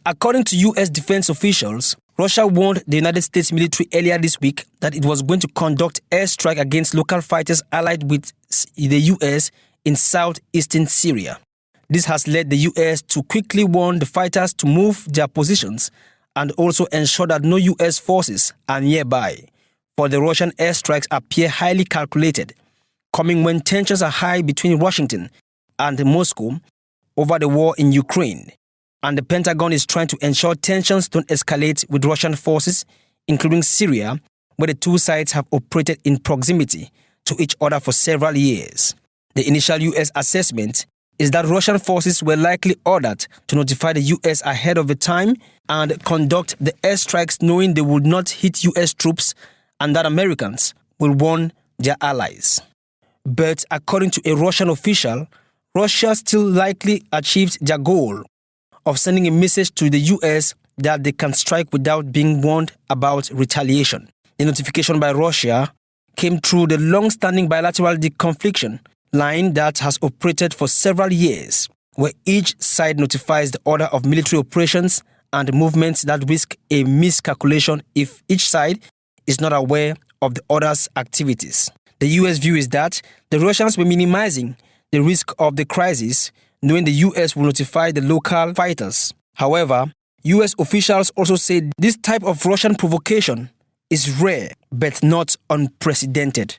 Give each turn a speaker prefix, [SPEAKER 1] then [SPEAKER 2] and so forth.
[SPEAKER 1] According to U.S. defense officials, Russia warned the United States military earlier this week that it was going to conduct airstrike against local fighters allied with the U.S. in southeastern Syria. This has led the U.S. to quickly warn the fighters to move their positions and also ensure that no U.S. forces are nearby, for the Russian airstrikes appear highly calculated, coming when tensions are high between Washington and Moscow over the war in Ukraine. And the Pentagon is trying to ensure tensions don't escalate with Russian forces, including Syria, where the two sides have operated in proximity to each other for several years. The initial U.S. assessment is that Russian forces were likely ordered to notify the U.S. ahead of the time and conduct the airstrikes knowing they would not hit U.S. troops and that Americans will warn their allies. But according to a Russian official, Russia still likely achieved their goal of sending a message to the U.S. that they can strike without being warned about retaliation. The notification by Russia came through the long-standing bilateral deconfliction line that has operated for several years, where each side notifies the order of military operations and movements that risk a miscalculation if each side is not aware of the other's activities. The U.S. view is that the Russians were minimizing the risk of the crisis, knowing the U.S. will notify the local fighters. However, U.S. officials also say this type of Russian provocation is rare but not unprecedented.